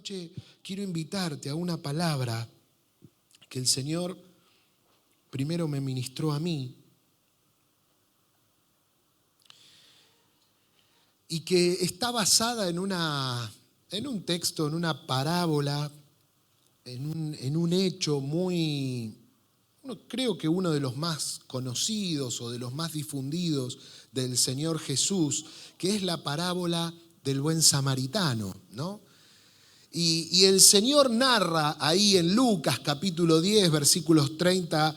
noche quiero invitarte a una palabra que el Señor primero me ministró a mí y que está basada en un texto, en una parábola, en un hecho creo que uno de los más conocidos o de los más difundidos del Señor Jesús, que es la parábola del buen samaritano, ¿no? Y el Señor narra ahí en Lucas capítulo 10, versículos 30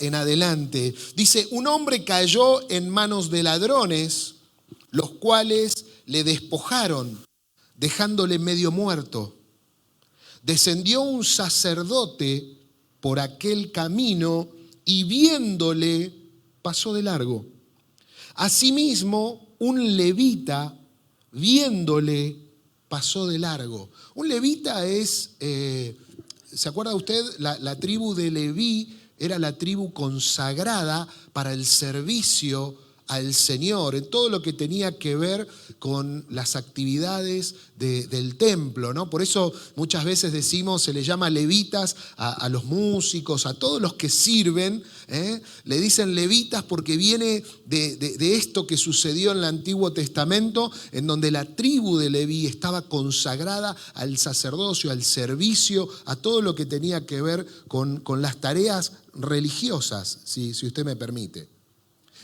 en adelante. Dice, un hombre cayó en manos de ladrones, los cuales le despojaron, dejándole medio muerto. Descendió un sacerdote por aquel camino y viéndole pasó de largo. Asimismo, un levita viéndole pasó de largo. Un levita es, ¿se acuerda usted? La tribu de Leví era la tribu consagrada para el servicio al Señor, en todo lo que tenía que ver con las actividades del templo, ¿no? Por eso muchas veces decimos, se le llama levitas a los músicos, a todos los que sirven, le dicen levitas porque viene de esto que sucedió en el Antiguo Testamento, en donde la tribu de Leví estaba consagrada al sacerdocio, al servicio, a todo lo que tenía que ver con las tareas religiosas, si usted me permite.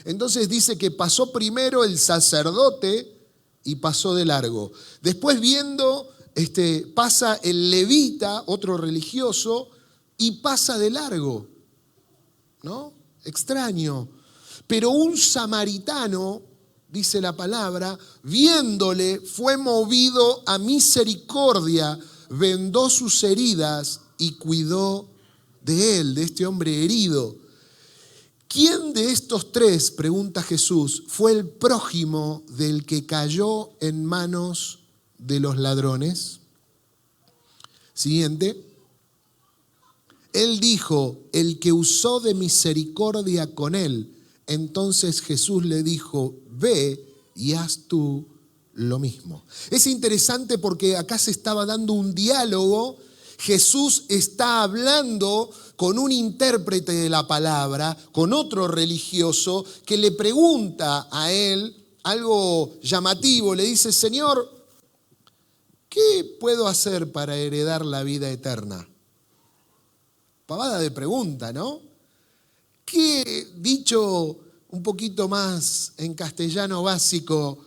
Entonces dice que pasó primero el sacerdote y pasó de largo. Después viendo, pasa el levita, otro religioso, y pasa de largo, ¿no? Extraño. Pero un samaritano, dice la palabra, viéndole fue movido a misericordia, vendó sus heridas y cuidó de él, de este hombre herido. ¿Quién de estos tres, pregunta Jesús, fue el prójimo del que cayó en manos de los ladrones? Siguiente. Él dijo, el que usó de misericordia con él. Entonces Jesús le dijo, ve y haz tú lo mismo. Es interesante porque acá se estaba dando un diálogo. Jesús está hablando con un intérprete de la palabra, con otro religioso, que le pregunta a él algo llamativo. Le dice, Señor, ¿qué puedo hacer para heredar la vida eterna? Pavada de pregunta, ¿no? ¿Qué, dicho un poquito más en castellano básico,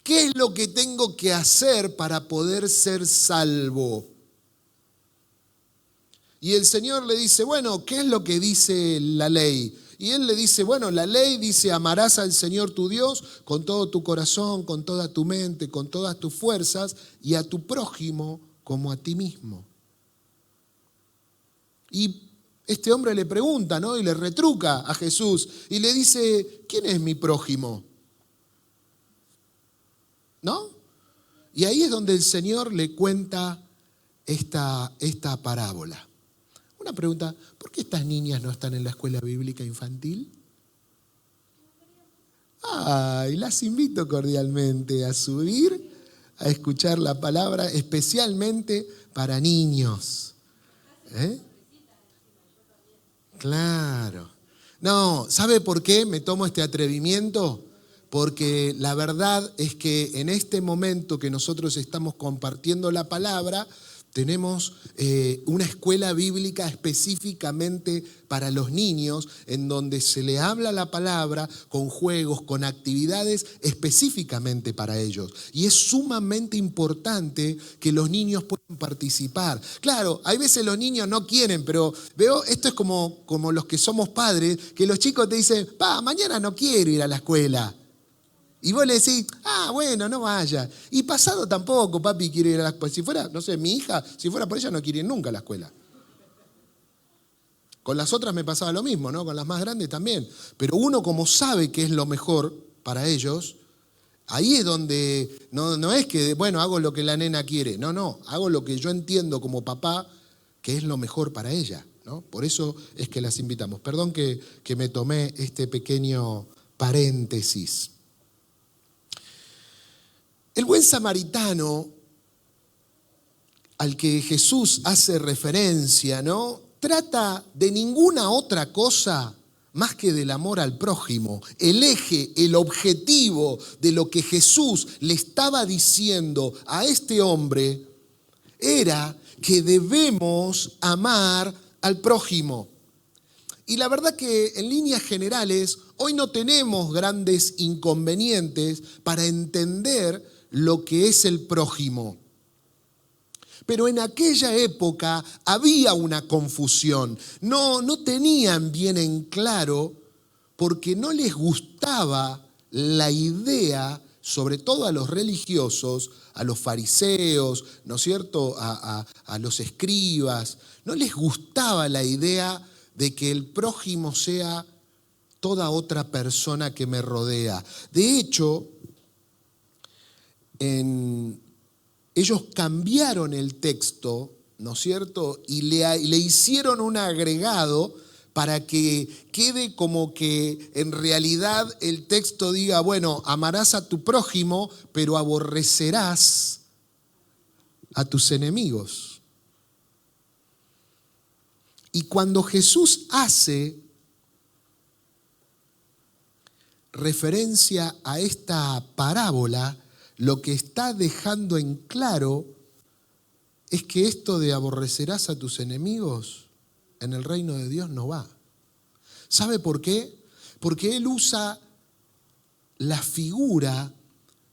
qué es lo que tengo que hacer para poder ser salvo? Y el Señor le dice, bueno, ¿qué es lo que dice la ley? Y él le dice, bueno, la ley dice, amarás al Señor tu Dios con todo tu corazón, con toda tu mente, con todas tus fuerzas, y a tu prójimo como a ti mismo. Y este hombre le pregunta, ¿no? Y le retruca a Jesús y le dice, ¿quién es mi prójimo? ¿No? Y ahí es donde el Señor le cuenta esta parábola. Una pregunta, ¿por qué estas niñas no están en la escuela bíblica infantil? Ay, las invito cordialmente a subir, a escuchar la palabra, especialmente para niños. Claro. No, ¿sabe por qué me tomo este atrevimiento? Porque la verdad es que en este momento que nosotros estamos compartiendo la palabra, tenemos una escuela bíblica específicamente para los niños, en donde se le habla la palabra con juegos, con actividades específicamente para ellos. Y es sumamente importante que los niños puedan participar. Claro, hay veces los niños no quieren, pero veo, esto es como los que somos padres, que los chicos te dicen, mañana no quiero ir a la escuela. Y vos le decís, bueno, no vaya. Y pasado tampoco, papi, quiere ir a la escuela. Si fuera, no sé, mi hija, si fuera por ella, no quiere ir nunca a la escuela. Con las otras me pasaba lo mismo, ¿no? Con las más grandes también. Pero uno como sabe que es lo mejor para ellos, ahí es donde, no es que, bueno, hago lo que la nena quiere. No, hago lo que yo entiendo como papá que es lo mejor para ella, ¿no? Por eso es que las invitamos. Perdón que me tomé este pequeño paréntesis. El buen samaritano, al que Jesús hace referencia, ¿no?, trata de ninguna otra cosa más que del amor al prójimo. El eje, el objetivo de lo que Jesús le estaba diciendo a este hombre era que debemos amar al prójimo. Y la verdad que en líneas generales hoy no tenemos grandes inconvenientes para entender lo que es el prójimo. Pero en aquella época había una confusión. No tenían bien en claro porque no les gustaba la idea, sobre todo a los religiosos, a los fariseos, ¿no es cierto?, a los escribas. No les gustaba la idea de que el prójimo sea toda otra persona que me rodea. De hecho, ellos cambiaron el texto, ¿no es cierto?, y le hicieron un agregado para que quede como que en realidad el texto diga, bueno, amarás a tu prójimo, pero aborrecerás a tus enemigos. Y cuando Jesús hace referencia a esta parábola, lo que está dejando en claro es que esto de aborrecerás a tus enemigos en el reino de Dios no va. ¿Sabe por qué? Porque él usa la figura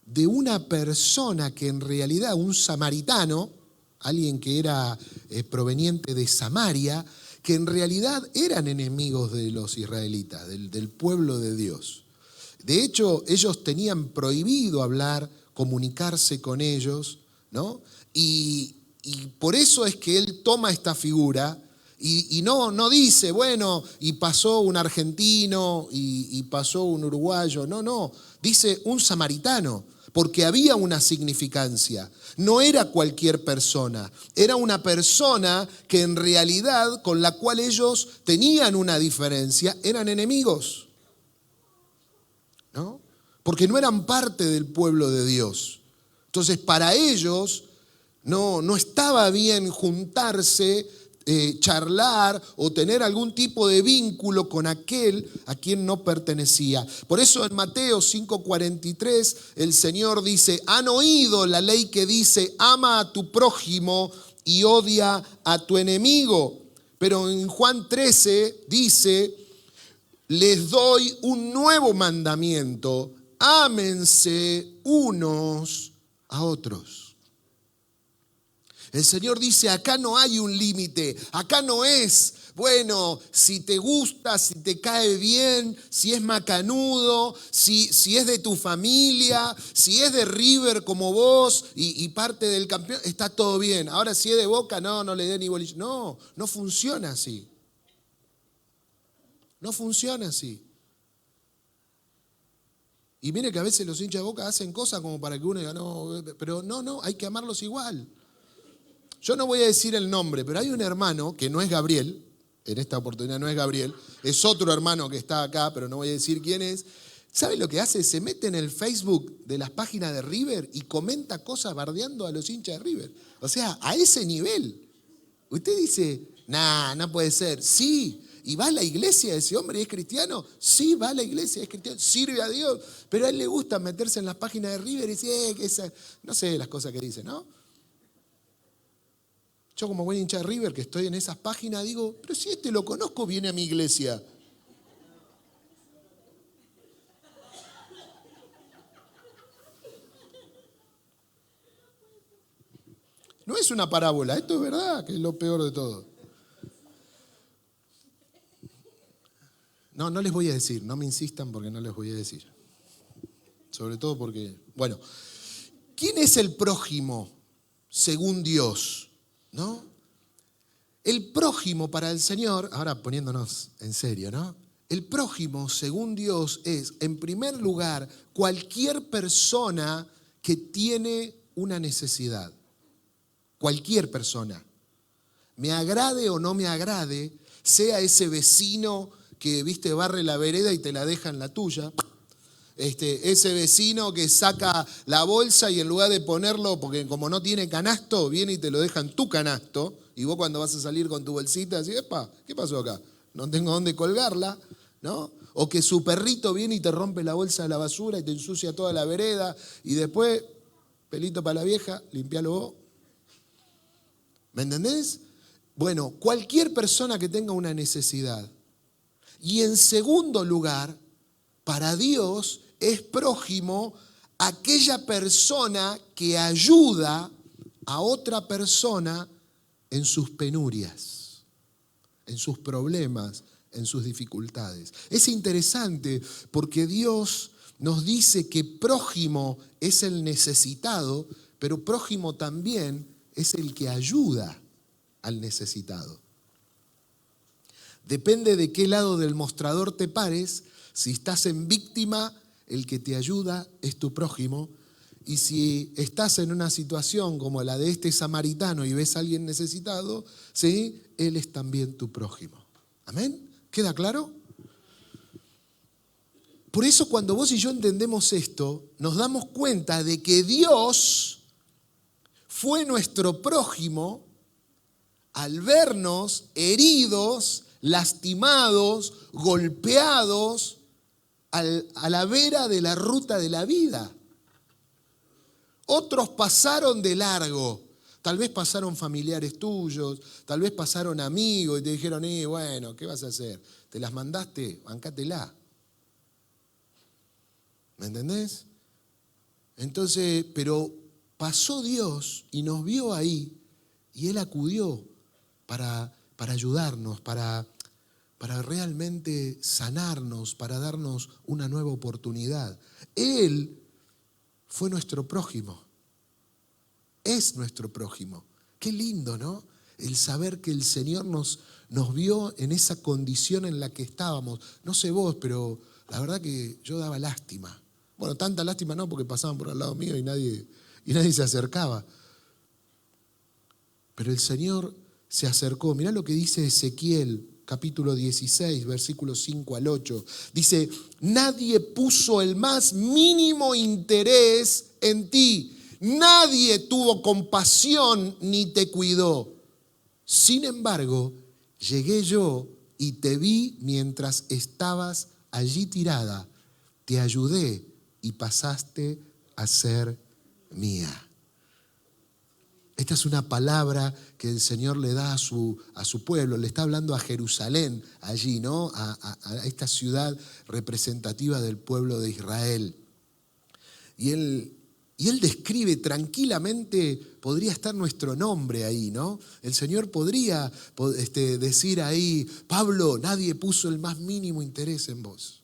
de una persona que en realidad, un samaritano, alguien que era proveniente de Samaria, que en realidad eran enemigos de los israelitas, del pueblo de Dios. De hecho, ellos tenían prohibido hablar, comunicarse con ellos, ¿no? Y por eso es que él toma esta figura y no dice, bueno, y pasó un argentino y pasó un uruguayo. No, dice un samaritano, porque había una significancia. No era cualquier persona, era una persona que en realidad con la cual ellos tenían una diferencia, eran enemigos, ¿no? Porque no eran parte del pueblo de Dios. Entonces, para ellos no estaba bien juntarse, charlar o tener algún tipo de vínculo con aquel a quien no pertenecía. Por eso en Mateo 5:43 el Señor dice, han oído la ley que dice, ama a tu prójimo y odia a tu enemigo. Pero en Juan 13 dice, les doy un nuevo mandamiento, ámense unos a otros. El Señor dice, acá no hay un límite, acá no es, bueno, si te gusta, si te cae bien, si es macanudo, si es de tu familia, si es de River como vos y parte del campeón, está todo bien. Ahora si es de Boca, no le dé ni bolilla. No funciona así. No funciona así. Y mire que a veces los hinchas de Boca hacen cosas como para que uno diga, no, pero no, hay que amarlos igual. Yo no voy a decir el nombre, pero hay un hermano que no es Gabriel, en esta oportunidad no es Gabriel, es otro hermano que está acá, pero no voy a decir quién es. ¿Sabe lo que hace? Se mete en el Facebook de las páginas de River y comenta cosas bardeando a los hinchas de River. O sea, a ese nivel. Usted dice, no puede ser. Sí, ¿y va a la iglesia ese hombre y es cristiano? Sí, va a la iglesia, es cristiano, sirve a Dios, pero a él le gusta meterse en las páginas de River y decir, no sé las cosas que dice, ¿no? Yo como buen hincha de River que estoy en esas páginas digo, pero si este lo conozco, viene a mi iglesia. No es una parábola, esto es verdad, que es lo peor de todo. No les voy a decir, no me insistan porque no les voy a decir. Sobre todo porque, bueno, ¿quién es el prójimo según Dios? ¿No? El prójimo para el Señor, ahora poniéndonos en serio, ¿no? El prójimo según Dios es, en primer lugar, cualquier persona que tiene una necesidad. Cualquier persona. Me agrade o no me agrade, sea ese vecino que, barre la vereda y te la deja en la tuya, ese vecino que saca la bolsa y en lugar de ponerlo, porque como no tiene canasto, viene y te lo deja en tu canasto, y vos cuando vas a salir con tu bolsita decís, epa, ¿qué pasó acá? No tengo dónde colgarla, ¿no? O que su perrito viene y te rompe la bolsa de la basura y te ensucia toda la vereda, y después, pelito para la vieja, limpialo vos. ¿Me entendés? Bueno, cualquier persona que tenga una necesidad. Y en segundo lugar, para Dios es prójimo aquella persona que ayuda a otra persona en sus penurias, en sus problemas, en sus dificultades. Es interesante porque Dios nos dice que prójimo es el necesitado, pero prójimo también es el que ayuda al necesitado. Depende de qué lado del mostrador te pares. Si estás en víctima, el que te ayuda es tu prójimo. Y si estás en una situación como la de este samaritano y ves a alguien necesitado, ¿sí? Él es también tu prójimo. ¿Amén? ¿Queda claro? Por eso cuando vos y yo entendemos esto, nos damos cuenta de que Dios fue nuestro prójimo al vernos heridos, lastimados, golpeados a la vera de la ruta de la vida. Otros pasaron de largo. Tal vez pasaron familiares tuyos, tal vez pasaron amigos y te dijeron, bueno, ¿qué vas a hacer? ¿Te las mandaste? Bancátela. ¿Me entendés? Entonces, pero pasó Dios y nos vio ahí y Él acudió para ayudarnos, para realmente sanarnos, para darnos una nueva oportunidad. Él fue nuestro prójimo. Es nuestro prójimo. Qué lindo, ¿no? El saber que el Señor nos vio en esa condición en la que estábamos. No sé vos, pero la verdad que yo daba lástima. Bueno, tanta lástima no, porque pasaban por al lado mío y nadie se acercaba. Pero el Señor se acercó. Mirá lo que dice Ezequiel, capítulo 16, versículos 5 al 8. Dice, nadie puso el más mínimo interés en ti. Nadie tuvo compasión ni te cuidó. Sin embargo, llegué yo y te vi mientras estabas allí tirada. Te ayudé y pasaste a ser mía. Esta es una palabra que el Señor le da a su pueblo. Le está hablando a Jerusalén allí, ¿no? A esta ciudad representativa del pueblo de Israel. Y él describe tranquilamente, podría estar nuestro nombre ahí, ¿no? El Señor podría decir ahí, Pablo, nadie puso el más mínimo interés en vos.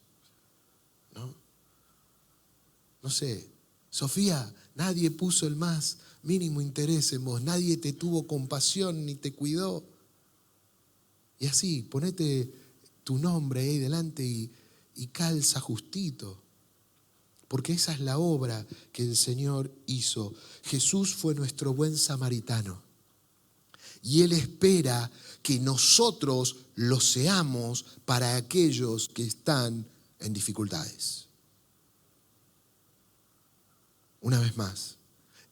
No sé, Sofía, nadie puso el más mínimo interés en vos, nadie te tuvo compasión ni te cuidó. Y así, ponete tu nombre ahí delante y calza justito. Porque esa es la obra que el Señor hizo. Jesús fue nuestro buen samaritano. Y Él espera que nosotros lo seamos para aquellos que están en dificultades. Una vez más,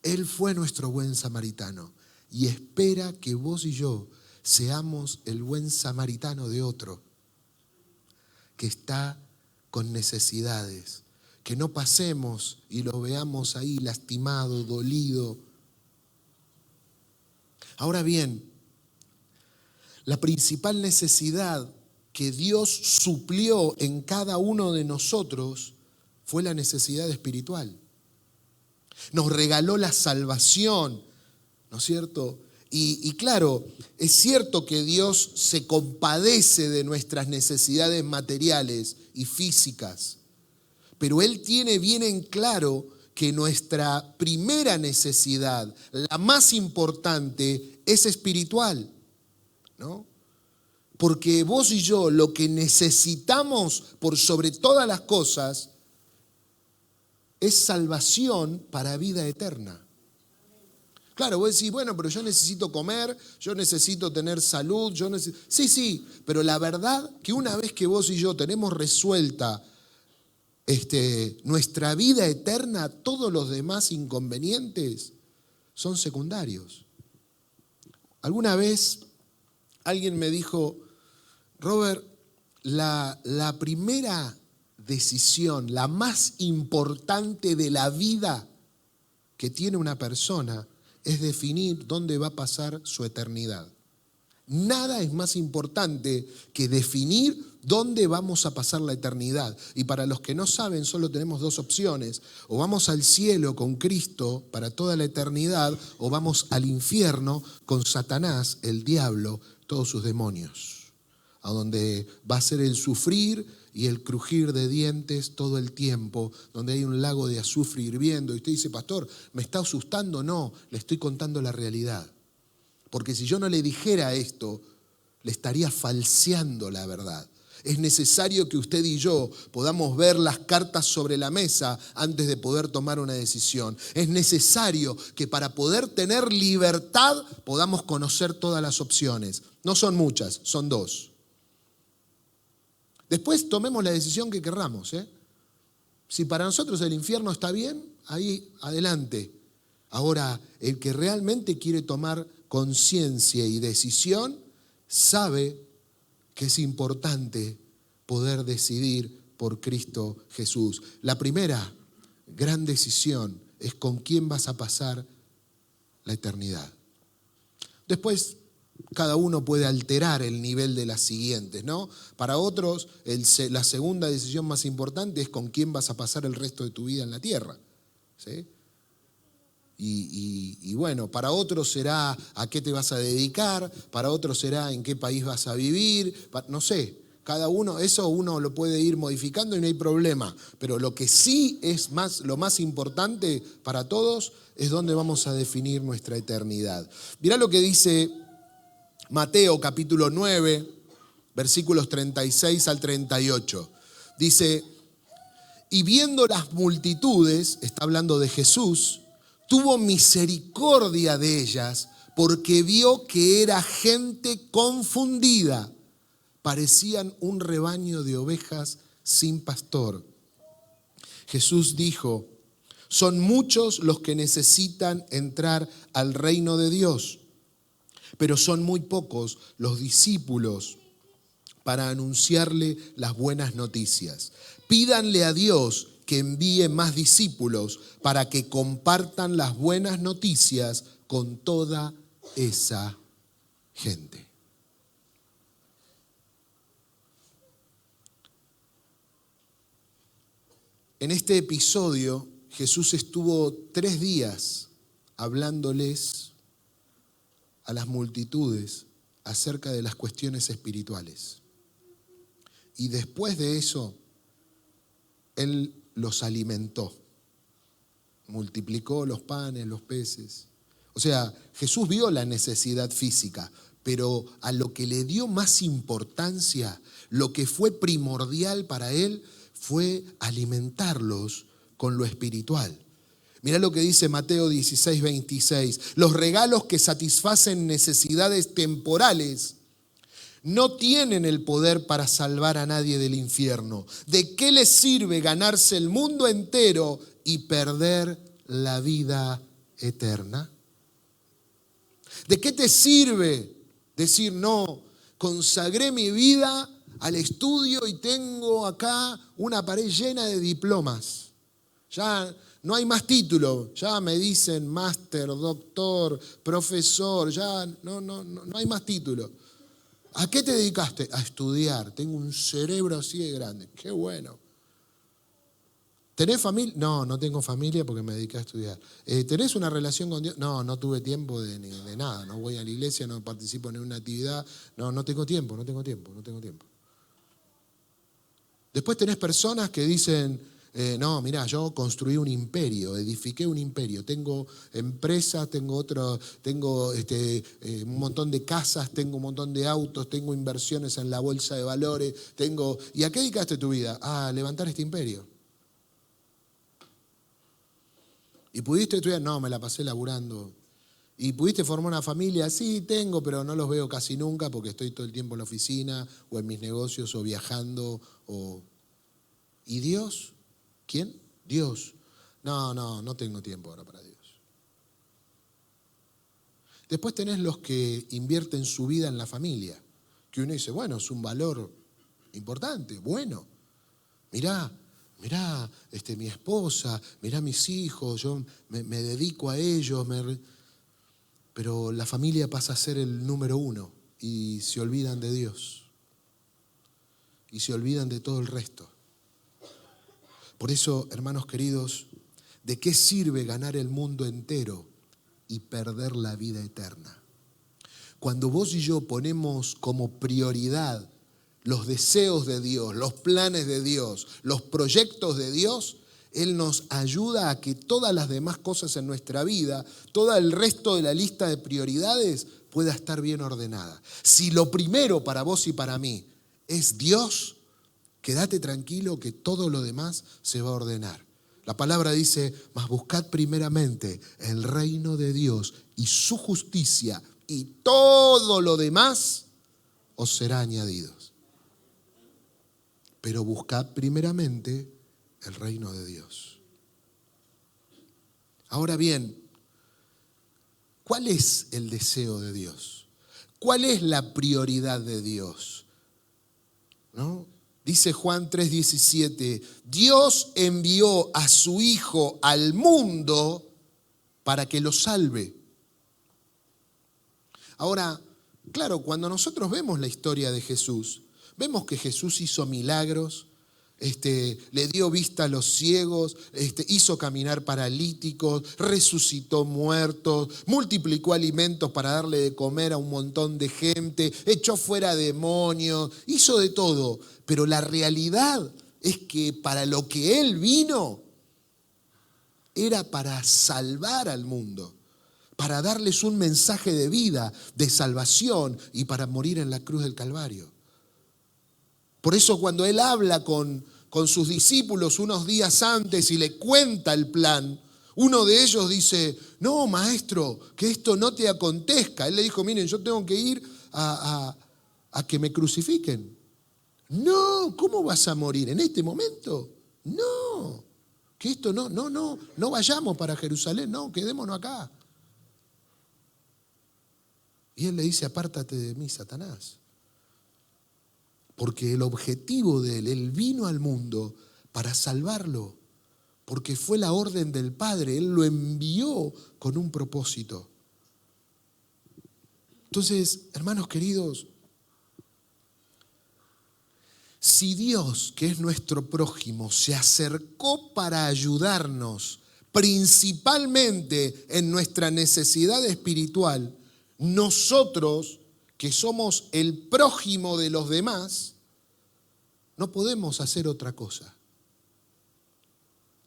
Él fue nuestro buen samaritano y espera que vos y yo seamos el buen samaritano de otro que está con necesidades. Que no pasemos y lo veamos ahí lastimado, dolido. Ahora bien, la principal necesidad que Dios suplió en cada uno de nosotros fue la necesidad espiritual. Nos regaló la salvación, ¿no es cierto? Y claro, es cierto que Dios se compadece de nuestras necesidades materiales y físicas, pero Él tiene bien en claro que nuestra primera necesidad, la más importante, es espiritual, ¿no? Porque vos y yo lo que necesitamos por sobre todas las cosas es salvación para vida eterna. Claro, vos decís, bueno, pero yo necesito comer, yo necesito tener salud, Sí, pero la verdad que una vez que vos y yo tenemos resuelta nuestra vida eterna, todos los demás inconvenientes son secundarios. Alguna vez alguien me dijo, Robert, la primera decisión, la más importante de la vida que tiene una persona es definir dónde va a pasar su eternidad. Nada es más importante que definir dónde vamos a pasar la eternidad. Y para los que no saben, solo tenemos dos opciones. O vamos al cielo con Cristo para toda la eternidad, o vamos al infierno con Satanás, el diablo, todos sus demonios. A donde va a ser el sufrir y el crujir de dientes todo el tiempo, donde hay un lago de azufre hirviendo. Y usted dice, pastor, ¿me está asustando? No, le estoy contando la realidad. Porque si yo no le dijera esto, le estaría falseando la verdad. Es necesario que usted y yo podamos ver las cartas sobre la mesa antes de poder tomar una decisión. Es necesario que para poder tener libertad podamos conocer todas las opciones. No son muchas, son dos. Después tomemos la decisión que querramos. Si para nosotros el infierno está bien, ahí adelante. Ahora, el que realmente quiere tomar conciencia y decisión, sabe que es importante poder decidir por Cristo Jesús. La primera gran decisión es con quién vas a pasar la eternidad. Después, cada uno puede alterar el nivel de las siguientes, ¿no? Para otros, la segunda decisión más importante es con quién vas a pasar el resto de tu vida en la tierra, ¿sí? Y bueno, para otros será a qué te vas a dedicar, para otros será en qué país vas a vivir, no sé, cada uno, eso uno lo puede ir modificando y no hay problema, pero lo que sí es lo más importante para todos es dónde vamos a definir nuestra eternidad. Mirá lo que dice Mateo capítulo 9, versículos 36 al 38. Dice, y viendo las multitudes, está hablando de Jesús, tuvo misericordia de ellas porque vio que era gente confundida. Parecían un rebaño de ovejas sin pastor. Jesús dijo, son muchos los que necesitan entrar al reino de Dios, pero son muy pocos los discípulos para anunciarle las buenas noticias. Pídanle a Dios que envíe más discípulos para que compartan las buenas noticias con toda esa gente. En este episodio, Jesús estuvo 3 días hablándoles a las multitudes acerca de las cuestiones espirituales. Y después de eso, Él los alimentó, multiplicó los panes, los peces. O sea, Jesús vio la necesidad física, pero a lo que le dio más importancia, lo que fue primordial para Él, fue alimentarlos con lo espiritual. Mirá lo que dice Mateo 16, 26. Los regalos que satisfacen necesidades temporales no tienen el poder para salvar a nadie del infierno. ¿De qué les sirve ganarse el mundo entero y perder la vida eterna? ¿De qué te sirve decir, no, consagré mi vida al estudio y tengo acá una pared llena de diplomas? Ya no hay más título, ya me dicen máster, doctor, profesor, ya no hay más título. ¿A qué te dedicaste? A estudiar. Tengo un cerebro así de grande. Qué bueno. ¿Tenés familia? No, no tengo familia porque me dediqué a estudiar. ¿Tenés una relación con Dios? No, no tuve tiempo de nada. No voy a la iglesia, no participo en ninguna actividad. No tengo tiempo. Después tenés personas que dicen, no, mirá, yo construí un imperio, edifiqué un imperio, tengo empresas, tengo un montón de casas, tengo un montón de autos, tengo inversiones en la bolsa de valores, ¿y a qué dedicaste tu vida? A levantar este imperio. ¿Y pudiste estudiar? No, me la pasé laburando. ¿Y pudiste formar una familia? Sí, tengo, pero no los veo casi nunca porque estoy todo el tiempo en la oficina o en mis negocios o viajando. ¿Y Dios? ¿Quién? Dios. No tengo tiempo ahora para Dios. Después tenés los que invierten su vida en la familia, que uno dice, bueno, es un valor importante, bueno. Mirá, mi esposa, mirá mis hijos, yo me dedico a ellos, pero la familia pasa a ser el número uno y se olvidan de Dios y se olvidan de todo el resto. Por eso, hermanos queridos, ¿de qué sirve ganar el mundo entero y perder la vida eterna? Cuando vos y yo ponemos como prioridad los deseos de Dios, los planes de Dios, los proyectos de Dios, Él nos ayuda a que todas las demás cosas en nuestra vida, todo el resto de la lista de prioridades pueda estar bien ordenada. Si lo primero para vos y para mí es Dios, quédate tranquilo que todo lo demás se va a ordenar. La palabra dice, mas buscad primeramente el reino de Dios y su justicia, y todo lo demás os será añadido. Pero buscad primeramente el reino de Dios. Ahora bien, ¿cuál es el deseo de Dios? ¿Cuál es la prioridad de Dios? ¿No? Dice Juan 3:17, Dios envió a su Hijo al mundo para que lo salve. Ahora, claro, cuando nosotros vemos la historia de Jesús, vemos que Jesús hizo milagros, le dio vista a los ciegos, hizo caminar paralíticos, resucitó muertos, multiplicó alimentos para darle de comer a un montón de gente, echó fuera demonios, hizo de todo. Pero la realidad es que para lo que Él vino era para salvar al mundo, para darles un mensaje de vida, de salvación y para morir en la cruz del Calvario. Por eso cuando Él habla con sus discípulos unos días antes y le cuenta el plan, uno de ellos dice, no, maestro, que esto no te acontezca. Él le dijo, miren, yo tengo que ir a que me crucifiquen. No, ¿cómo vas a morir? ¿En este momento? No, que esto no vayamos para Jerusalén, no, quedémonos acá. Y Él le dice, apártate de mí, Satanás. Porque el objetivo de Él vino al mundo para salvarlo, porque fue la orden del Padre, Él lo envió con un propósito. Entonces, hermanos queridos, si Dios, que es nuestro prójimo, se acercó para ayudarnos, principalmente en nuestra necesidad espiritual, nosotros, que somos el prójimo de los demás, no podemos hacer otra cosa.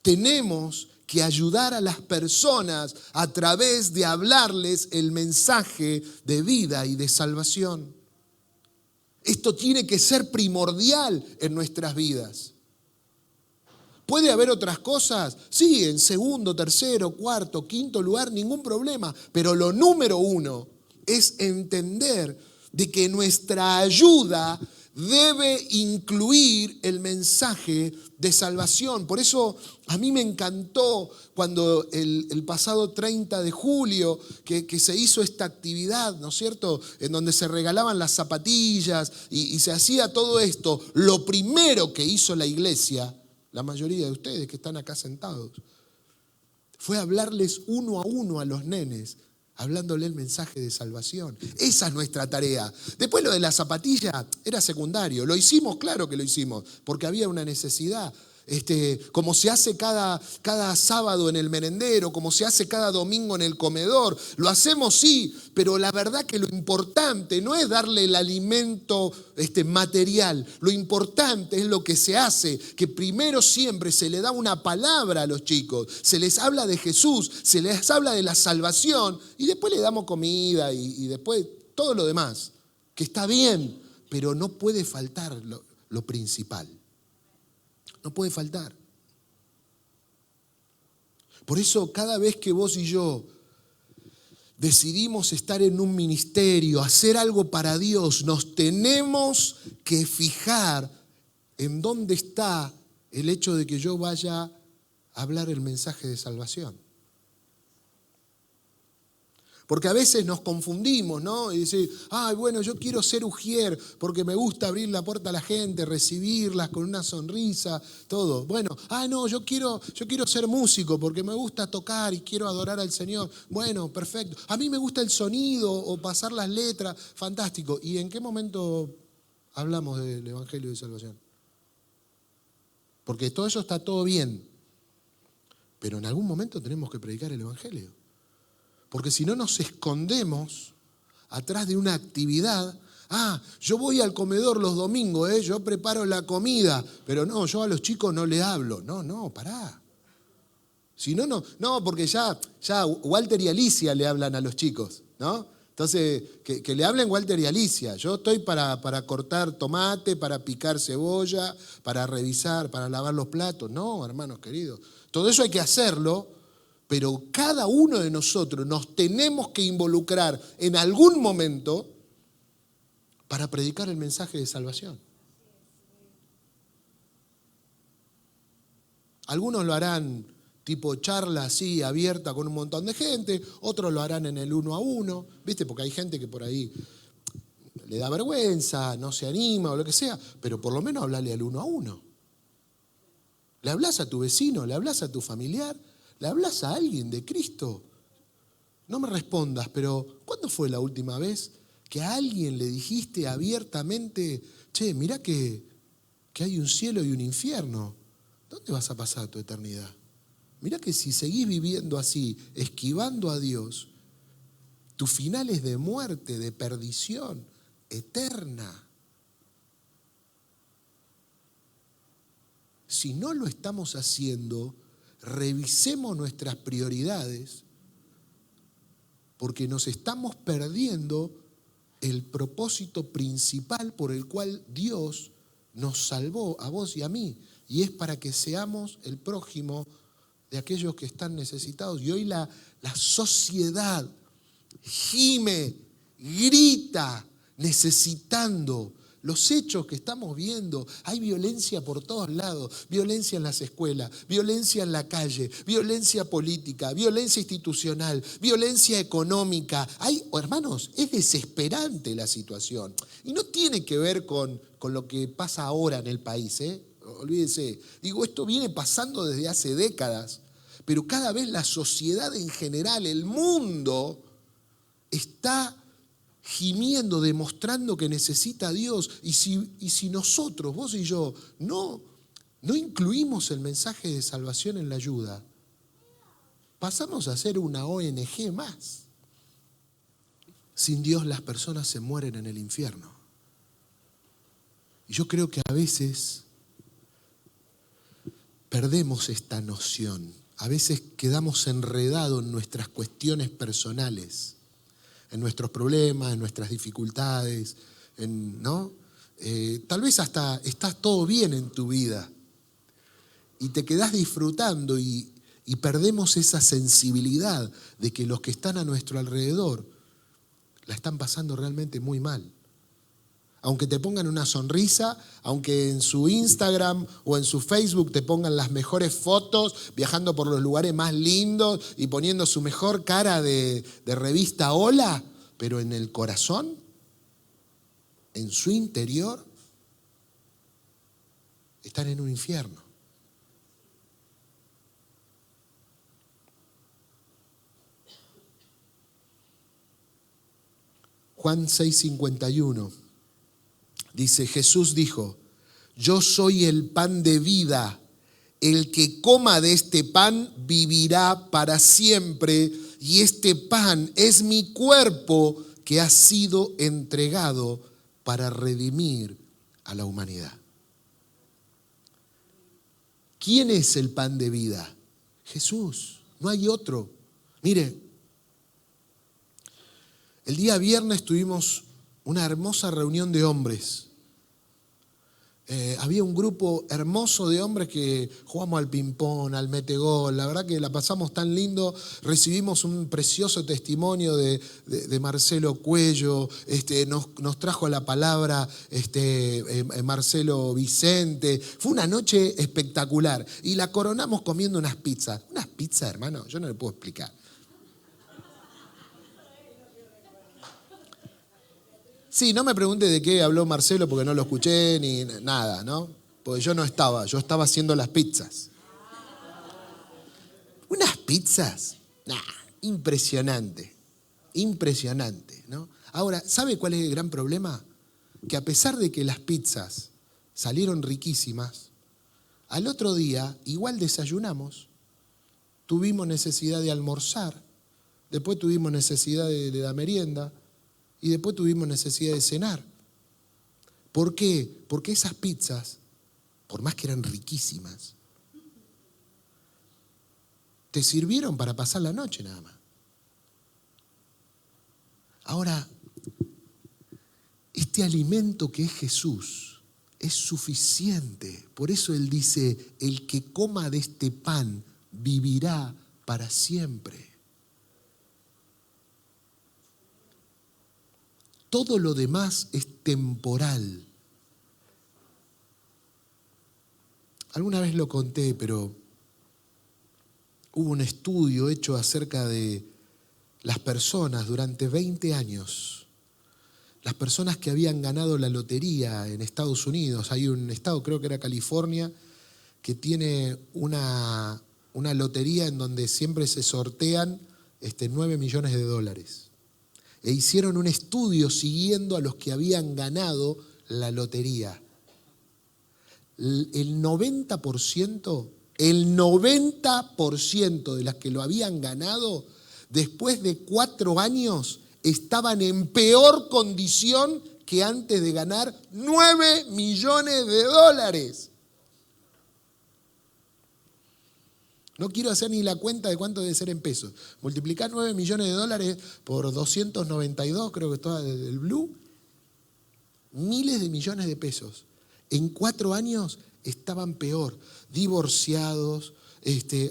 Tenemos que ayudar a las personas a través de hablarles el mensaje de vida y de salvación. Esto tiene que ser primordial en nuestras vidas. ¿Puede haber otras cosas? Sí, en segundo, tercero, cuarto, quinto lugar, ningún problema. Pero lo número uno es entender de que nuestra ayuda debe incluir el mensaje de salvación. Por eso a mí me encantó cuando el pasado 30 de julio que se hizo esta actividad, ¿no es cierto?, en donde se regalaban las zapatillas y se hacía todo esto. Lo primero que hizo la iglesia, la mayoría de ustedes que están acá sentados, fue hablarles uno a uno a los nenes, hablándole el mensaje de salvación. Esa es nuestra tarea. Después lo de la zapatilla era secundario. Lo hicimos, claro que lo hicimos, porque había una necesidad. Como se hace cada sábado en el merendero, como se hace cada domingo en el comedor. Lo hacemos, sí, pero la verdad que lo importante no es darle el alimento material. Lo importante es lo que se hace, que primero siempre se le da una palabra a los chicos, se les habla de Jesús, se les habla de la salvación y después le damos comida y después todo lo demás, que está bien, pero no puede faltar lo principal. No puede faltar. Por eso cada vez que vos y yo decidimos estar en un ministerio, hacer algo para Dios, nos tenemos que fijar en dónde está el hecho de que yo vaya a hablar el mensaje de salvación. Porque a veces nos confundimos, ¿no? Y decir, bueno, yo quiero ser ujier porque me gusta abrir la puerta a la gente, recibirlas con una sonrisa, todo. Bueno, no, yo quiero ser músico porque me gusta tocar y quiero adorar al Señor. Bueno, perfecto. A mí me gusta el sonido o pasar las letras, fantástico. ¿Y en qué momento hablamos del Evangelio de Salvación? Porque todo eso está todo bien, pero en algún momento tenemos que predicar el Evangelio. Porque si no nos escondemos atrás de una actividad. Yo voy al comedor los domingos, yo preparo la comida, pero no, yo a los chicos no le hablo. No, pará. Si no, porque ya Walter y Alicia le hablan a los chicos, ¿no? Entonces, que le hablen Walter y Alicia. Yo estoy para cortar tomate, para picar cebolla, para revisar, para lavar los platos. No, hermanos queridos. Todo eso hay que hacerlo, pero cada uno de nosotros nos tenemos que involucrar en algún momento para predicar el mensaje de salvación. Algunos lo harán tipo charla así, abierta con un montón de gente, otros lo harán en el 1 a 1, ¿viste? Porque hay gente que por ahí le da vergüenza, no se anima o lo que sea, pero por lo menos hablale al 1 a 1. Le hablas a tu vecino, le hablas a tu familiar, le hablas a alguien de Cristo. No me respondas, pero ¿cuándo fue la última vez que a alguien le dijiste abiertamente, che, mirá que hay un cielo y un infierno? ¿Dónde vas a pasar tu eternidad? Mirá que si seguís viviendo así, esquivando a Dios, tu final es de muerte, de perdición eterna. Si no lo estamos haciendo, revisemos nuestras prioridades, porque nos estamos perdiendo el propósito principal por el cual Dios nos salvó a vos y a mí, y es para que seamos el prójimo de aquellos que están necesitados. Y hoy la sociedad gime, grita, necesitando. Los hechos que estamos viendo, hay violencia por todos lados, violencia en las escuelas, violencia en la calle, violencia política, violencia institucional, violencia económica. Hermanos, es desesperante la situación. Y no tiene que ver con lo que pasa ahora en el país, olvídese. Digo, esto viene pasando desde hace décadas, pero cada vez la sociedad en general, el mundo, está gimiendo, demostrando que necesita a Dios. Y si nosotros, vos y yo, no incluimos el mensaje de salvación en la ayuda, pasamos a ser una ONG más. Sin Dios las personas se mueren en el infierno. Y yo creo que a veces perdemos esta noción. A veces quedamos enredados en nuestras cuestiones personales, en nuestros problemas, en nuestras dificultades, ¿no? Tal vez hasta estás todo bien en tu vida y te quedás disfrutando y perdemos esa sensibilidad de que los que están a nuestro alrededor la están pasando realmente muy mal. Aunque te pongan una sonrisa, aunque en su Instagram o en su Facebook te pongan las mejores fotos, viajando por los lugares más lindos y poniendo su mejor cara de revista Hola, pero en el corazón, en su interior, están en un infierno. Juan 6:51 dice, Jesús dijo, yo soy el pan de vida, el que coma de este pan vivirá para siempre, y este pan es mi cuerpo que ha sido entregado para redimir a la humanidad. ¿Quién es el pan de vida? Jesús, no hay otro. Mire, el día viernes tuvimos una hermosa reunión de hombres. Había un grupo hermoso de hombres que jugamos al ping-pong, al metegol. La verdad que la pasamos tan lindo. Recibimos un precioso testimonio de Marcelo Cuello. Nos trajo la palabra Marcelo Vicente. Fue una noche espectacular. Y la coronamos comiendo unas pizzas. Unas pizzas, hermano, yo no le puedo explicar. Sí, no me pregunte de qué habló Marcelo porque no lo escuché ni nada, ¿no? Porque yo no estaba, yo estaba haciendo las pizzas. Unas pizzas, nah, impresionante, impresionante, ¿no? Ahora, ¿sabe cuál es el gran problema? Que a pesar de que las pizzas salieron riquísimas, al otro día igual desayunamos, tuvimos necesidad de almorzar, después tuvimos necesidad de la merienda, y después tuvimos necesidad de cenar. ¿Por qué? Porque esas pizzas, por más que eran riquísimas, te sirvieron para pasar la noche nada más. Ahora, este alimento que es Jesús es suficiente. Por eso Él dice, el que coma de este pan vivirá para siempre. Todo lo demás es temporal. Alguna vez lo conté, pero hubo un estudio hecho acerca de las personas durante 20 años. Las personas que habían ganado la lotería en Estados Unidos. Hay un estado, creo que era California, que tiene una lotería en donde siempre se sortean 9 millones de dólares. E hicieron un estudio siguiendo a los que habían ganado la lotería. El 90% de las que lo habían ganado, después de 4 años, estaban en peor condición que antes de ganar 9 millones de dólares. No quiero hacer ni la cuenta de cuánto debe ser en pesos. Multiplicar 9 millones de dólares por 292, creo que está el Blue. Miles de millones de pesos. En 4 años estaban peor. Divorciados,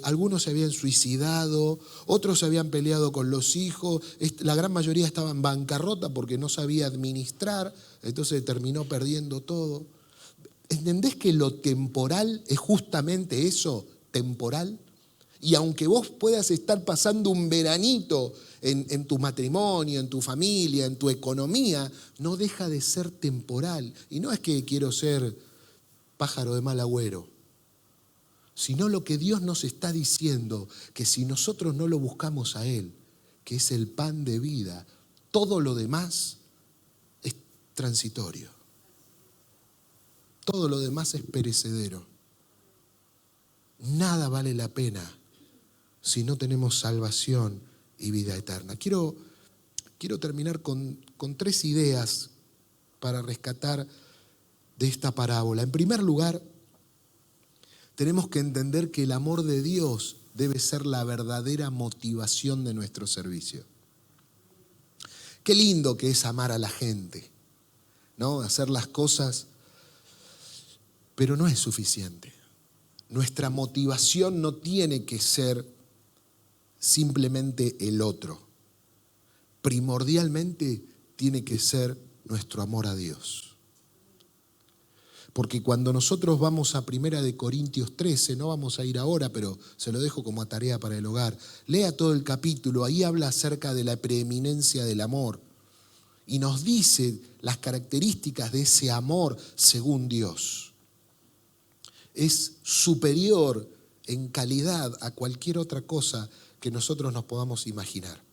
algunos se habían suicidado, otros se habían peleado con los hijos. La gran mayoría estaba en bancarrota porque no sabía administrar, entonces terminó perdiendo todo. ¿Entendés que lo temporal es justamente eso, temporal? Y aunque vos puedas estar pasando un veranito en tu matrimonio, en tu familia, en tu economía, no deja de ser temporal. Y no es que quiero ser pájaro de mal agüero, sino lo que Dios nos está diciendo, que si nosotros no lo buscamos a Él, que es el pan de vida, todo lo demás es transitorio. Todo lo demás es perecedero. Nada vale la pena si no tenemos salvación y vida eterna. Quiero terminar con 3 ideas para rescatar de esta parábola. En primer lugar, tenemos que entender que el amor de Dios debe ser la verdadera motivación de nuestro servicio. Qué lindo que es amar a la gente, ¿no? Hacer las cosas, pero no es suficiente. Nuestra motivación no tiene que ser simplemente el otro. Primordialmente tiene que ser nuestro amor a Dios. Porque cuando nosotros vamos a 1 Corintios 13, no vamos a ir ahora, pero se lo dejo como tarea para el hogar. Lea todo el capítulo, ahí habla acerca de la preeminencia del amor. Y nos dice las características de ese amor según Dios. Es superior en calidad a cualquier otra cosa que nosotros nos podamos imaginar.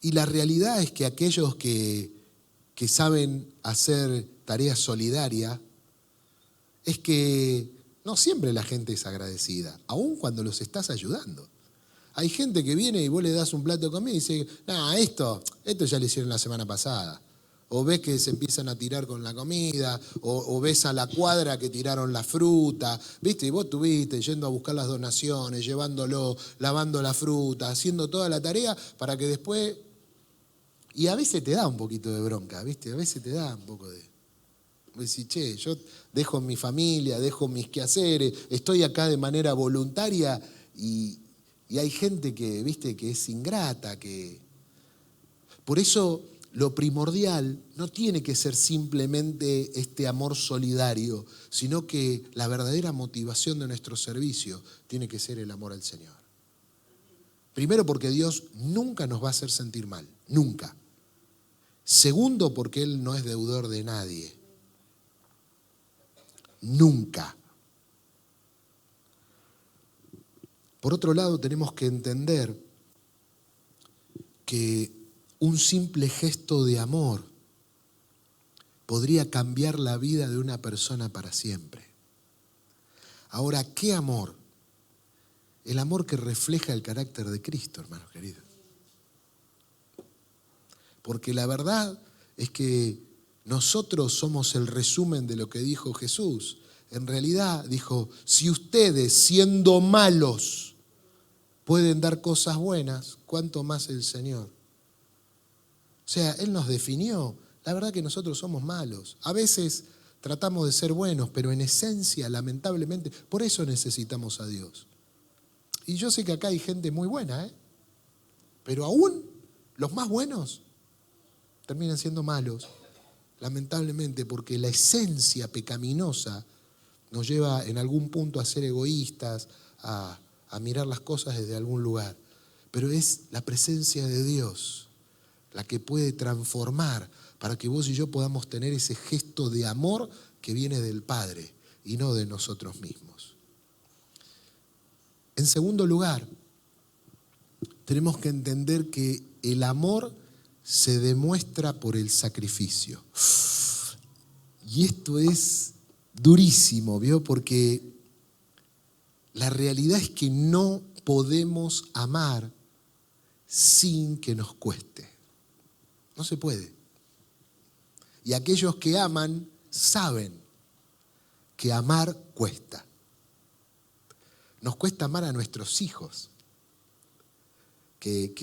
Y la realidad es que aquellos que saben hacer tarea solidaria, es que no siempre la gente es agradecida, aun cuando los estás ayudando. Hay gente que viene y vos le das un plato de comida y dice, no, esto ya lo hicieron la semana pasada. O ves que se empiezan a tirar con la comida, o ves a la cuadra que tiraron la fruta, ¿viste? Y vos estuviste yendo a buscar las donaciones, llevándolo, lavando la fruta, haciendo toda la tarea para que después... Y a veces te da un poquito de bronca, ¿viste? A veces te da un poco de Decís, che, yo dejo mi familia, dejo mis quehaceres, estoy acá de manera voluntaria y hay gente que, viste, que es ingrata, que... Por eso lo primordial no tiene que ser simplemente este amor solidario, sino que la verdadera motivación de nuestro servicio tiene que ser el amor al Señor. Primero, porque Dios nunca nos va a hacer sentir mal, nunca. Segundo, porque Él no es deudor de nadie. Nunca. Por otro lado, tenemos que entender que un simple gesto de amor podría cambiar la vida de una persona para siempre. Ahora, ¿qué amor? El amor que refleja el carácter de Cristo, hermanos queridos. Porque la verdad es que nosotros somos el resumen de lo que dijo Jesús. En realidad dijo, si ustedes siendo malos pueden dar cosas buenas, ¿cuánto más el Señor? O sea, Él nos definió. La verdad que nosotros somos malos. A veces tratamos de ser buenos, pero en esencia, lamentablemente, por eso necesitamos a Dios. Y yo sé que acá hay gente muy buena, pero aún los más buenos terminan siendo malos, lamentablemente, porque la esencia pecaminosa nos lleva en algún punto a ser egoístas, a mirar las cosas desde algún lugar. Pero es la presencia de Dios la que puede transformar para que vos y yo podamos tener ese gesto de amor que viene del Padre y no de nosotros mismos. En segundo lugar, tenemos que entender que el amor se demuestra por el sacrificio. Y esto es durísimo, ¿vio? Porque la realidad es que no podemos amar sin que nos cueste. No se puede. Y aquellos que aman saben que amar cuesta. Nos cuesta amar a nuestros hijos, que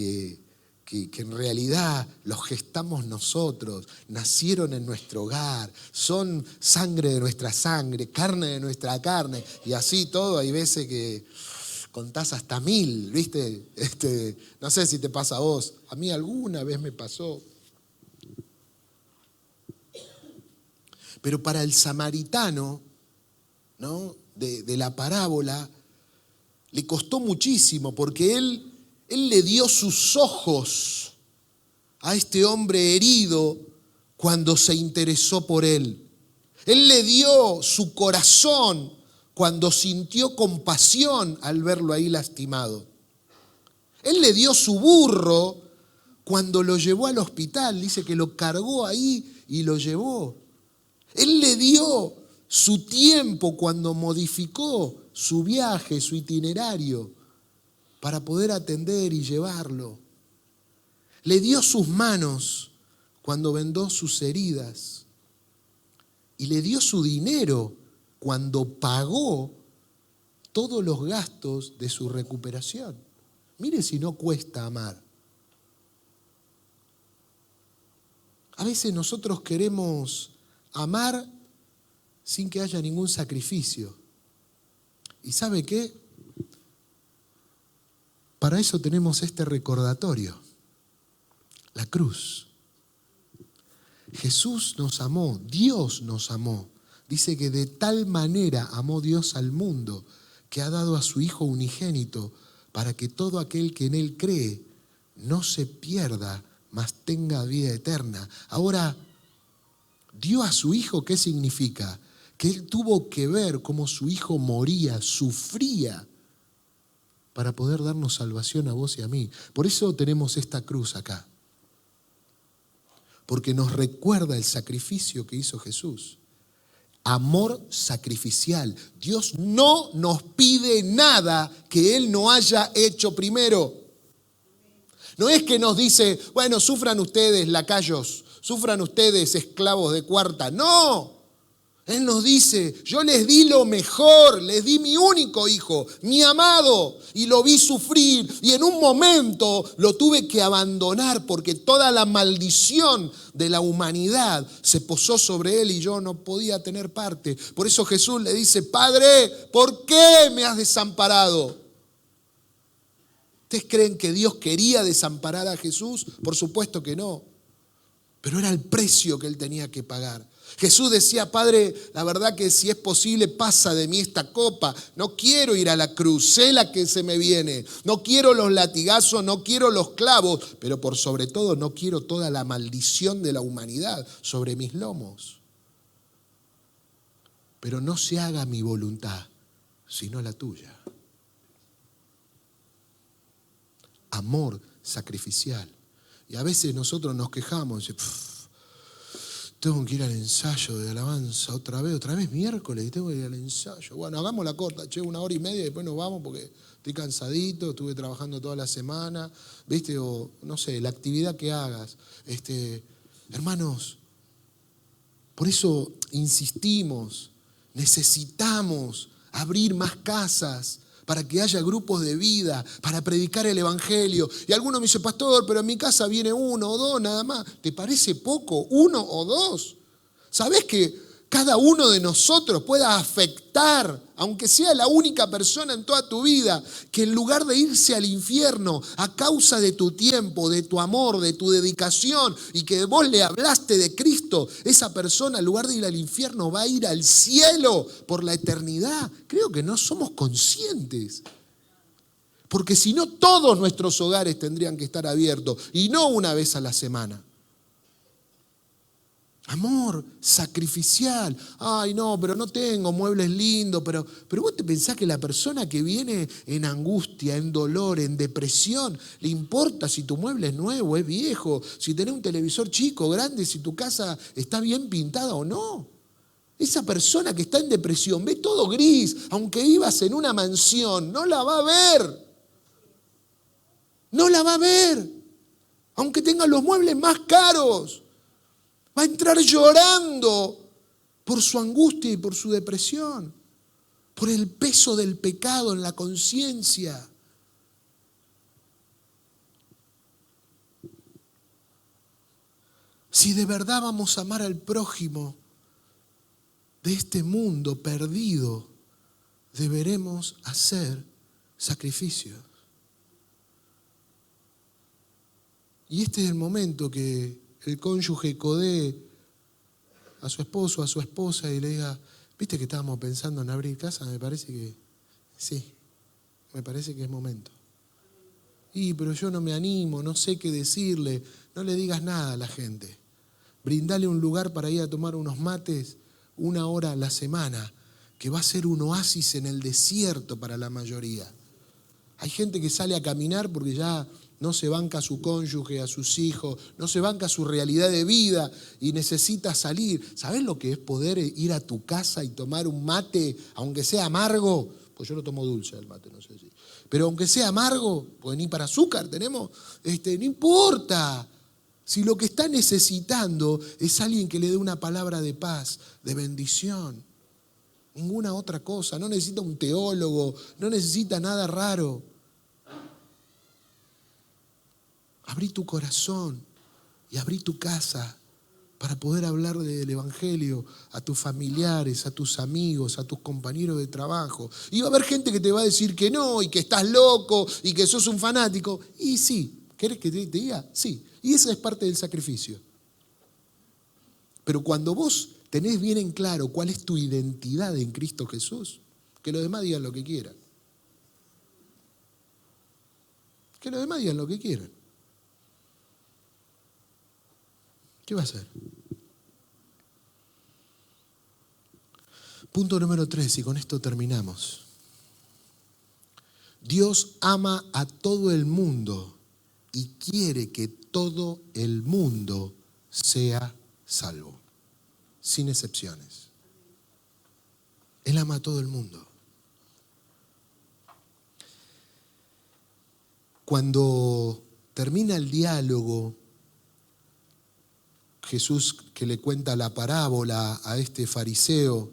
en realidad los gestamos nosotros, nacieron en nuestro hogar, son sangre de nuestra sangre, carne de nuestra carne, y así todo. Hay veces que contás hasta 1000, ¿viste? No sé si te pasa a vos, a mí alguna vez me pasó. Pero para el samaritano, ¿no?, de la parábola, le costó muchísimo, porque él le dio sus ojos a este hombre herido cuando se interesó por él. Él le dio su corazón cuando sintió compasión al verlo ahí lastimado. Él le dio su burro cuando lo llevó al hospital. Dice que lo cargó ahí y lo llevó. Él le dio su tiempo cuando modificó su viaje, su itinerario, para poder atender y llevarlo. Le dio sus manos cuando vendó sus heridas. Y le dio su dinero cuando pagó todos los gastos de su recuperación. Mire si no cuesta amar. A veces nosotros queremos amar sin que haya ningún sacrificio. ¿Y sabe qué? Para eso tenemos este recordatorio, la cruz. Jesús nos amó, Dios nos amó. Dice que de tal manera amó Dios al mundo que ha dado a su Hijo unigénito para que todo aquel que en Él cree no se pierda, mas tenga vida eterna. Ahora, dio a su Hijo, ¿qué significa? Que Él tuvo que ver cómo su Hijo moría, sufría, para poder darnos salvación a vos y a mí. Por eso tenemos esta cruz acá. Porque nos recuerda el sacrificio que hizo Jesús. Amor sacrificial. Dios no nos pide nada que Él no haya hecho primero. No es que nos dice, bueno, sufran ustedes lacayos, sufran ustedes esclavos de cuarta. No. Él nos dice, yo les di lo mejor, les di mi único hijo, mi amado, y lo vi sufrir, y en un momento lo tuve que abandonar porque toda la maldición de la humanidad se posó sobre él y yo no podía tener parte. Por eso Jesús le dice, Padre, ¿por qué me has desamparado? ¿Ustedes creen que Dios quería desamparar a Jesús? Por supuesto que no, pero era el precio que él tenía que pagar. Jesús decía, Padre, la verdad que si es posible pasa de mí esta copa. No quiero ir a la cruz, sé la que se me viene. No quiero los latigazos, no quiero los clavos, pero por sobre todo no quiero toda la maldición de la humanidad sobre mis lomos. Pero no se haga mi voluntad, sino la tuya. Amor sacrificial. Y a veces nosotros nos quejamos, tengo que ir al ensayo de alabanza otra vez miércoles, y tengo que ir al ensayo. Bueno, hagamos la corta, 1 hora y media y después nos vamos porque estoy cansadito, estuve trabajando toda la semana, ¿viste? O no sé, la actividad que hagas. Hermanos, por eso insistimos, necesitamos abrir más casas para que haya grupos de vida, para predicar el evangelio. Y algunos me dicen, pastor, pero en mi casa viene 1 o 2 nada más. ¿Te parece poco? 1 o 2. ¿Sabés que cada uno de nosotros pueda afectar, aunque sea la única persona en toda tu vida, que en lugar de irse al infierno a causa de tu tiempo, de tu amor, de tu dedicación y que vos le hablaste de Cristo, esa persona en lugar de ir al infierno va a ir al cielo por la eternidad? Creo que no somos conscientes. Porque si no, todos nuestros hogares tendrían que estar abiertos y no una vez a la semana. Amor sacrificial. Ay, no, pero no tengo muebles lindos. Pero vos te pensás que la persona que viene en angustia, en dolor, en depresión, le importa si tu mueble es nuevo, es viejo, si tenés un televisor chico, grande, si tu casa está bien pintada o no. Esa persona que está en depresión ve todo gris, aunque vivas en una mansión, no la va a ver. No la va a ver. Aunque tenga los muebles más caros. Va a entrar llorando por su angustia y por su depresión, por el peso del pecado en la conciencia. Si de verdad vamos a amar al prójimo de este mundo perdido, deberemos hacer sacrificios. Y este es el momento que el cónyuge codee a su esposo, a su esposa y le diga, ¿viste que estábamos pensando en abrir casa? Me parece que sí, me parece que es momento. Pero yo no me animo, no sé qué decirle. No le digas nada a la gente. Brindale un lugar para ir a tomar unos mates 1 hora a la semana, que va a ser un oasis en el desierto para la mayoría. Hay gente que sale a caminar porque ya no se banca a su cónyuge, a sus hijos, no se banca su realidad de vida y necesita salir. ¿Sabés lo que es poder ir a tu casa y tomar un mate, aunque sea amargo? Pues yo no tomo dulce el mate, no sé si. Pero aunque sea amargo, pues ni para azúcar tenemos, no importa. Si lo que está necesitando es alguien que le dé una palabra de paz, de bendición. Ninguna otra cosa. No necesita un teólogo, no necesita nada raro. Abrí tu corazón y abrí tu casa para poder hablar del evangelio a tus familiares, a tus amigos, a tus compañeros de trabajo. Y va a haber gente que te va a decir que no, y que estás loco, y que sos un fanático. Y sí, ¿querés que te diga? Sí. Y esa es parte del sacrificio. Pero cuando vos tenés bien en claro cuál es tu identidad en Cristo Jesús, que los demás digan lo que quieran. Que los demás digan lo que quieran. ¿Qué va a hacer? Punto número 3, y con esto terminamos. Dios ama a todo el mundo y quiere que todo el mundo sea salvo, sin excepciones. Él ama a todo el mundo. Cuando termina el diálogo Jesús, que le cuenta la parábola a este fariseo,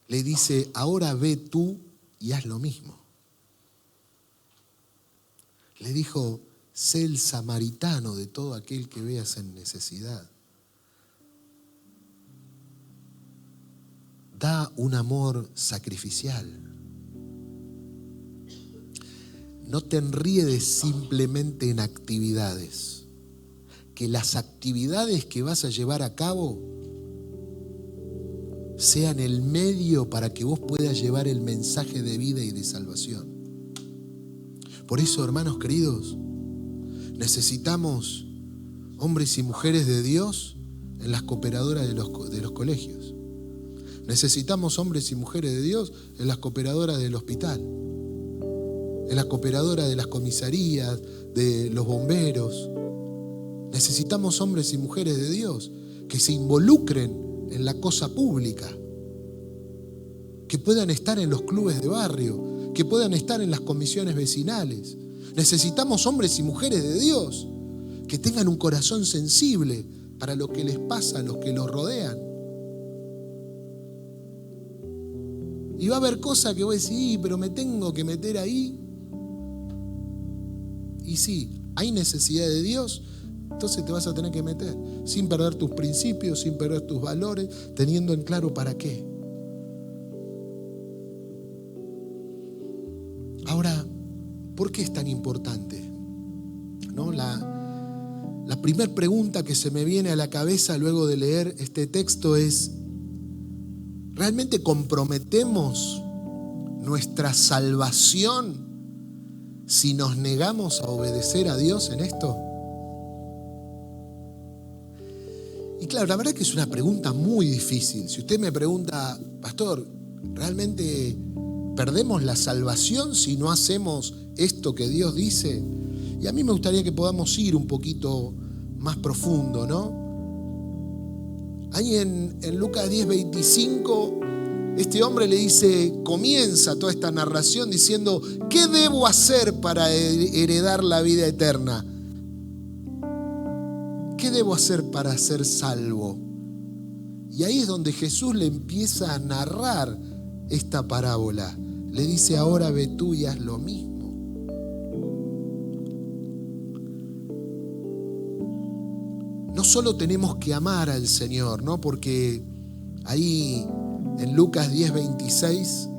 le dice: ahora ve tú y haz lo mismo. Le dijo: sé el samaritano de todo aquel que veas en necesidad. Da un amor sacrificial. No te enriedes simplemente en actividades. Que las actividades que vas a llevar a cabo sean el medio para que vos puedas llevar el mensaje de vida y de salvación. Por eso, hermanos queridos, necesitamos hombres y mujeres de Dios en las cooperadoras de los colegios. Necesitamos hombres y mujeres de Dios en las cooperadoras del hospital, en las cooperadoras de las comisarías, de los bomberos. Necesitamos hombres y mujeres de Dios que se involucren en la cosa pública, que puedan estar en los clubes de barrio, que puedan estar en las comisiones vecinales. Necesitamos hombres y mujeres de Dios que tengan un corazón sensible para lo que les pasa a los que los rodean. Y va a haber cosas que vos decís: pero me tengo que meter ahí. Y sí, hay necesidad de Dios, entonces te vas a tener que meter, sin perder tus principios, sin perder tus valores, teniendo en claro para qué. Ahora, ¿por qué es tan importante? ¿No? La primera pregunta que se me viene a la cabeza luego de leer este texto es: ¿realmente comprometemos nuestra salvación si nos negamos a obedecer a Dios en esto? Y claro, la verdad que es una pregunta muy difícil. Si usted me pregunta: pastor, ¿realmente perdemos la salvación si no hacemos esto que Dios dice? Y a mí me gustaría que podamos ir un poquito más profundo, ¿no? Ahí en Lucas 10:25, este hombre le dice, comienza toda esta narración diciendo: ¿qué debo hacer para heredar la vida eterna? ¿Qué debo hacer para ser salvo? Y ahí es donde Jesús le empieza a narrar esta parábola. Le dice: ahora ve tú y haz lo mismo. No solo tenemos que amar al Señor, ¿no? Porque ahí en Lucas 10:26,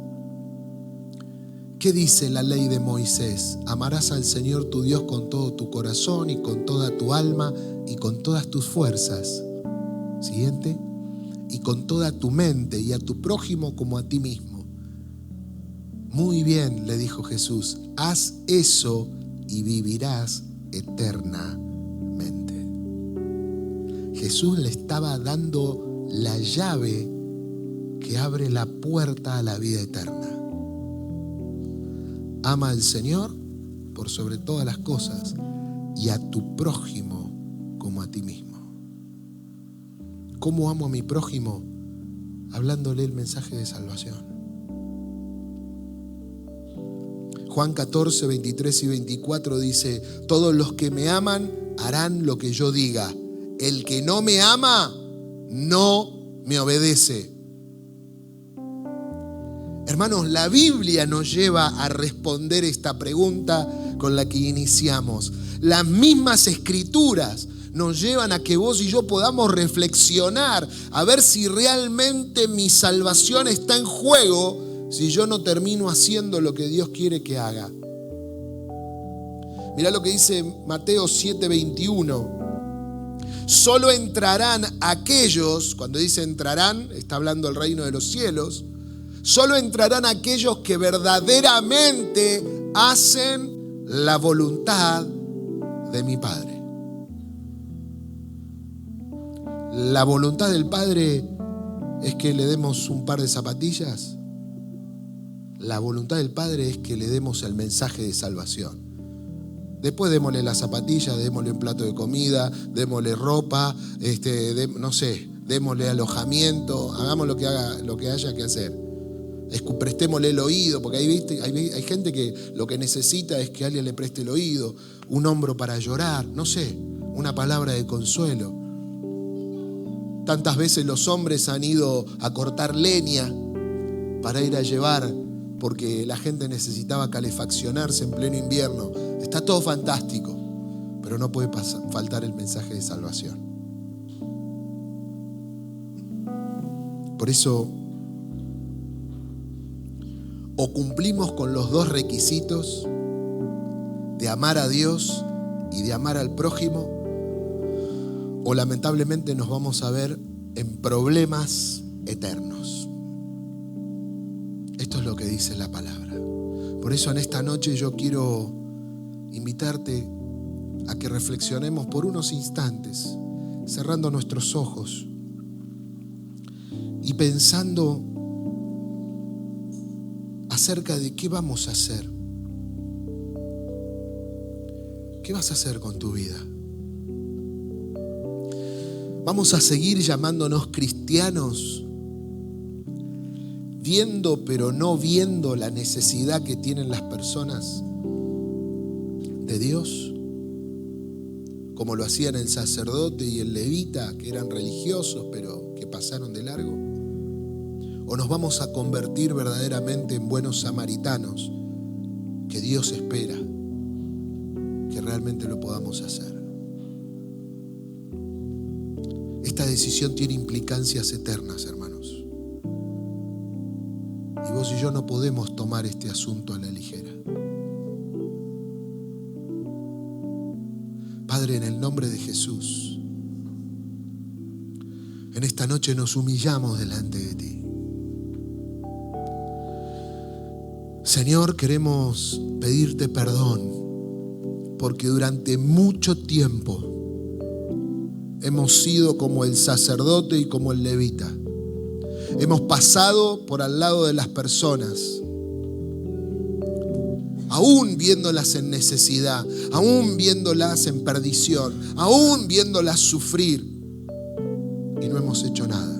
¿qué dice la ley de Moisés? Amarás al Señor tu Dios con todo tu corazón y con toda tu alma y con todas tus fuerzas. Siguiente. Y con toda tu mente, y a tu prójimo como a ti mismo. Muy bien, le dijo Jesús, haz eso y vivirás eternamente. Jesús le estaba dando la llave que abre la puerta a la vida eterna. Ama al Señor por sobre todas las cosas y a tu prójimo como a ti mismo. ¿Cómo amo a mi prójimo? Hablándole el mensaje de salvación. Juan 14, 23 y 24 dice: todos los que me aman harán lo que yo diga. El que no me ama, no me obedece. Hermanos, la Biblia nos lleva a responder esta pregunta con la que iniciamos. Las mismas escrituras nos llevan a que vos y yo podamos reflexionar a ver si realmente mi salvación está en juego si yo no termino haciendo lo que Dios quiere que haga. Mirá lo que dice Mateo 7:21. Solo entrarán aquellos, cuando dice entrarán, está hablando el reino de los cielos, solo entrarán aquellos que verdaderamente hacen la voluntad de mi Padre. La voluntad del Padre es que le demos un par de zapatillas. La voluntad del Padre es que le demos el mensaje de salvación. Después démosle las zapatillas, démosle un plato de comida, démosle ropa, démosle alojamiento, hagamos lo que haya que hacer. Prestémosle el oído, porque hay gente que lo que necesita es que alguien le preste el oído, un hombro para llorar, una palabra de consuelo. Tantas veces los hombres han ido a cortar leña para ir a llevar, porque la gente necesitaba calefaccionarse en pleno invierno. Está todo fantástico, pero no puede faltar el mensaje de salvación. Por eso, o cumplimos con los dos requisitos de amar a Dios y de amar al prójimo, o lamentablemente nos vamos a ver en problemas eternos. Esto es lo que dice la palabra. Por eso en esta noche yo quiero invitarte a que reflexionemos por unos instantes, cerrando nuestros ojos y pensando acerca de qué vamos a hacer. ¿Qué vas a hacer con tu vida? ¿Vamos a seguir llamándonos cristianos, viendo pero no viendo la necesidad que tienen las personas de Dios? Como lo hacían el sacerdote y el levita, que eran religiosos pero que pasaron de largo. ¿O nos vamos a convertir verdaderamente en buenos samaritanos que Dios espera que realmente lo podamos hacer? Esta decisión tiene implicancias eternas, hermanos. Y vos y yo no podemos tomar este asunto a la ligera. Padre, en el nombre de Jesús, en esta noche nos humillamos delante de ti. Señor, queremos pedirte perdón porque durante mucho tiempo hemos sido como el sacerdote y como el levita. Hemos pasado por al lado de las personas, aún viéndolas en necesidad, aún viéndolas en perdición, aún viéndolas sufrir, y no hemos hecho nada.